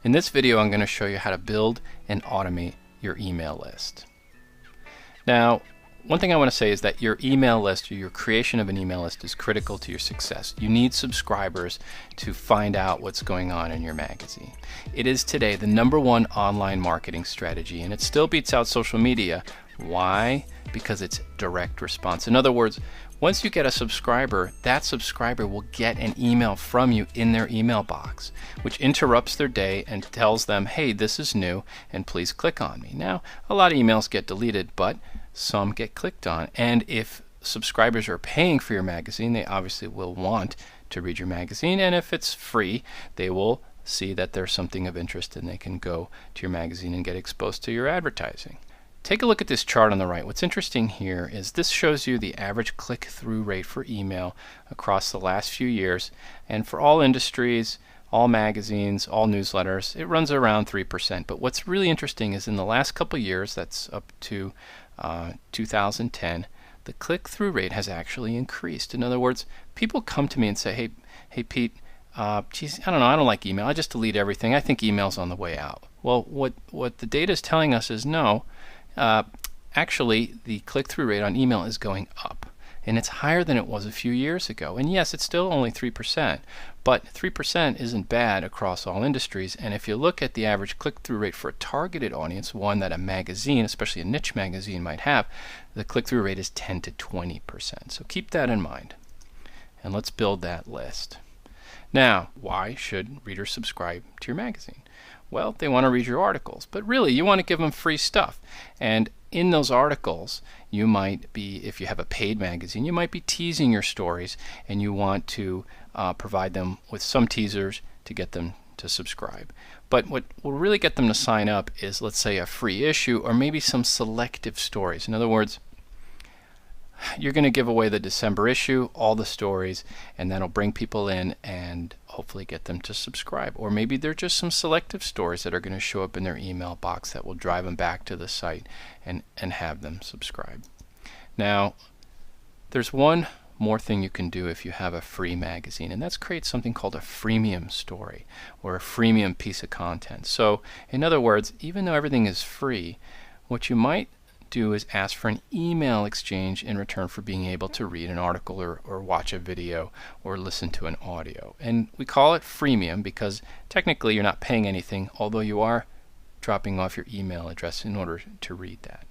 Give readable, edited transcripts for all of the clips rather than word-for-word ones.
In this video, I'm going to show you how to build and automate your email list. Now, one thing I want to say is that your email list or your creation of an email list is critical to your success. You need subscribers to find out what's going on in your magazine. It is today the #1 online marketing strategy, and it still beats out social media. Why? Because it's direct response. In other words, once you get a subscriber, that subscriber will get an email from you in their email box, which interrupts their day and tells them, hey, this is new and please click on me. Now, a lot of emails get deleted, but some get clicked on. And if subscribers are paying for your magazine, they obviously will want to read your magazine. And if it's free, they will see that there's something of interest and they can go to your magazine and get exposed to your advertising. Take a look at this chart on the right. What's interesting here is this shows you the average click-through rate for email across the last few years, and for all industries, all magazines, all newsletters, it runs around 3%. But what's really interesting is in the last couple years, that's up to 2010, the click-through rate has actually increased. In other words, people come to me and say, hey Pete, geez, I don't know, I don't like email. I just delete everything. I think email's on the way out. Well, what the data is telling us is no. Actually, the click-through rate on email is going up, and it's higher than it was a few years ago. And yes, it's still only 3%, but 3% isn't bad across all industries. And if you look at the average click-through rate for a targeted audience, one that a magazine, especially a niche magazine, might have, the click-through rate is 10 to 20%. So keep that in mind, and let's build that list. Now, why should readers subscribe to your magazine? Well, they want to read your articles, but really you want to give them free stuff. And in those articles, you might be, if you have a paid magazine, you might be teasing your stories, and you want to provide them with some teasers to get them to subscribe. But what will really get them to sign up is, let's say, a free issue or maybe some selective stories. In other words, you're going to give away the December issue, all the stories, and that'll bring people in and hopefully get them to subscribe. Or maybe they're just some selective stories that are going to show up in their email box that will drive them back to the site and have them subscribe. Now, there's one more thing you can do if you have a free magazine, and that's create something called a freemium story or a freemium piece of content. So, in other words, even though everything is free, what you might do is ask for an email exchange in return for being able to read an article or watch a video or listen to an audio. And we call it freemium because technically you're not paying anything, although you are dropping off your email address in order to read that.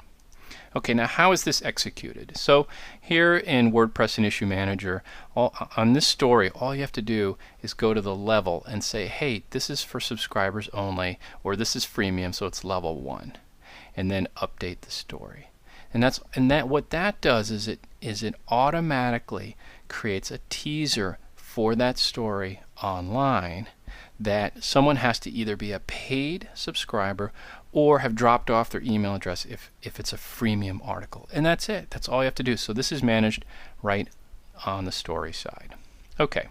Okay, now how is this executed? So here in WordPress and Issue Manager, on this story, all you have to do is go to the level and say, hey, this is for subscribers only, or this is freemium, so it's level 1. And then update the story. And what that does is it automatically creates a teaser for that story online that someone has to either be a paid subscriber or have dropped off their email address if it's a freemium article. And that's it. That's all you have to do. So this is managed right on the story side. Okay,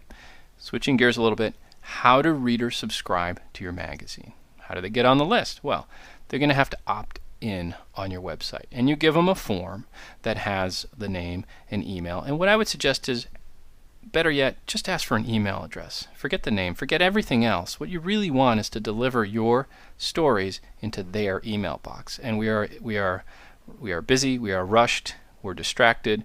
switching gears a little bit. How do readers subscribe to your magazine? How do they get on the list? Well, they're going to have to opt in on your website, and you give them a form that has the name and email. And what I would suggest is, better yet, just ask for an email address. Forget the name, forget everything else. What you really want is to deliver your stories into their email box. And we are busy, we are rushed, we're distracted,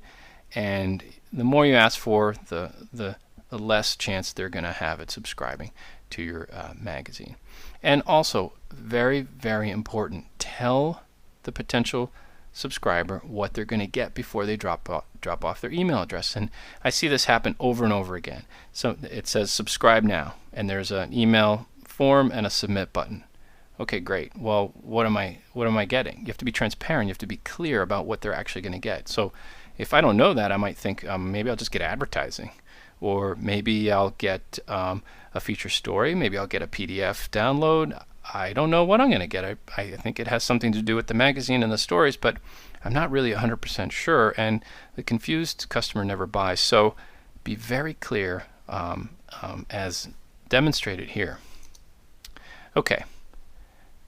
and the more you ask for, the less chance they're going to have at subscribing to your magazine. And also, very, very important, tell the potential subscriber what they're going to get before they drop off their email address. And I see this happen over and over again. So it says subscribe now, and there's an email form and a submit button. Okay, great. Well, what am I getting? You have to be transparent. You have to be clear about what they're actually going to get. So if I don't know that, I might think maybe I'll just get advertising, or maybe I'll get a feature story, maybe I'll get a PDF download. I don't know what I'm going to get. I think it has something to do with the magazine and the stories, but I'm not really 100% sure, and the confused customer never buys. So be very clear as demonstrated here. Okay,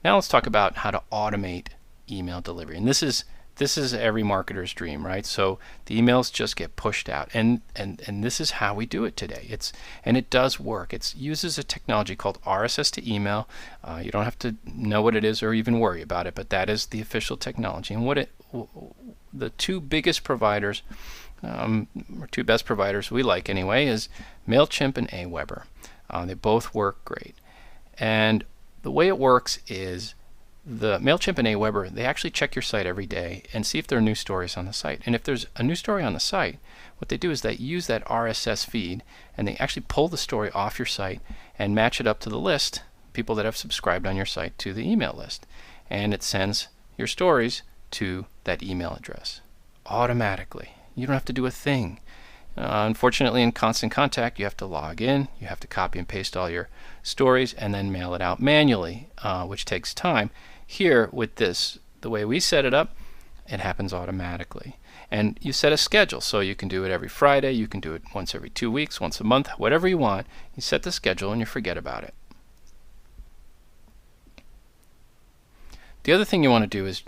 now let's talk about how to automate email delivery. And this is this is every marketer's dream, right? So the emails just get pushed out, and this is how we do it today. It does work. It uses a technology called RSS to email. You don't have to know what it is or even worry about it, but that is the official technology. And the two biggest providers, or two best providers we like anyway, is MailChimp and Aweber. They both work great. And the way it works is the MailChimp and Aweber, they actually check your site every day and see if there are new stories on the site. And if there's a new story on the site, what they do is they use that RSS feed and they actually pull the story off your site and match it up to the list, people that have subscribed on your site, to the email list. And it sends your stories to that email address automatically. You don't have to do a thing. Unfortunately, in Constant Contact, you have to log in, you have to copy and paste all your stories, and then mail it out manually, which takes time. Here, with this, the way we set it up, it happens automatically. And you set a schedule, so you can do it every Friday, you can do it once every 2 weeks, once a month, whatever you want. You set the schedule and you forget about it. The other thing you want to do is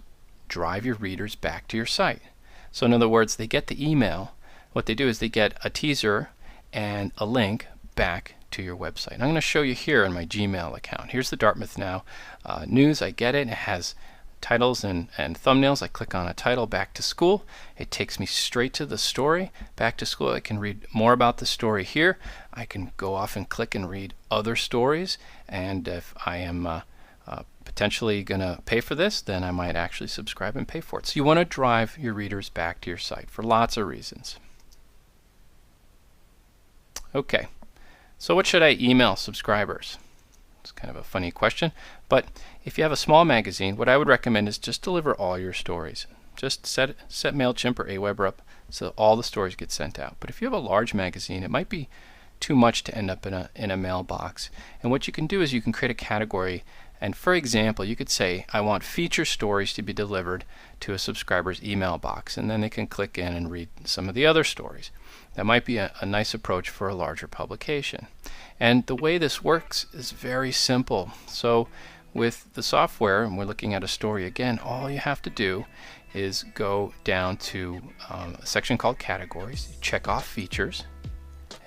drive your readers back to your site. So in other words, they get the email. What they do is they get a teaser and a link back to your website. And I'm going to show you here in my Gmail account. Here's the Dartmouth Now news. I get it. It has titles and thumbnails. I click on a title, Back to School. It takes me straight to the story, Back to School. I can read more about the story here. I can go off and click and read other stories. And if I am potentially going to pay for this, then I might actually subscribe and pay for it. So you want to drive your readers back to your site for lots of reasons. Okay, so what should I email subscribers? It's kind of a funny question, but if you have a small magazine, what I would recommend is just deliver all your stories. Just set MailChimp or Aweber up so all the stories get sent out. But if you have a large magazine, it might be too much to end up in a mailbox. And what you can do is you can create a category. And for example, you could say, I want feature stories to be delivered to a subscriber's email box, and then they can click in and read some of the other stories. That might be a nice approach for a larger publication. And the way this works is very simple. So with the software, and we're looking at a story again, all you have to do is go down to a section called Categories, check off Features,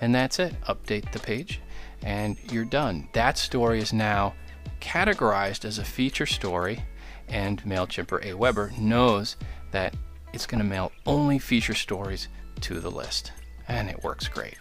and that's it. Update the page, and you're done. That story is now categorized as a feature story, and MailChimp or Aweber knows that it's going to mail only feature stories to the list, and it works great.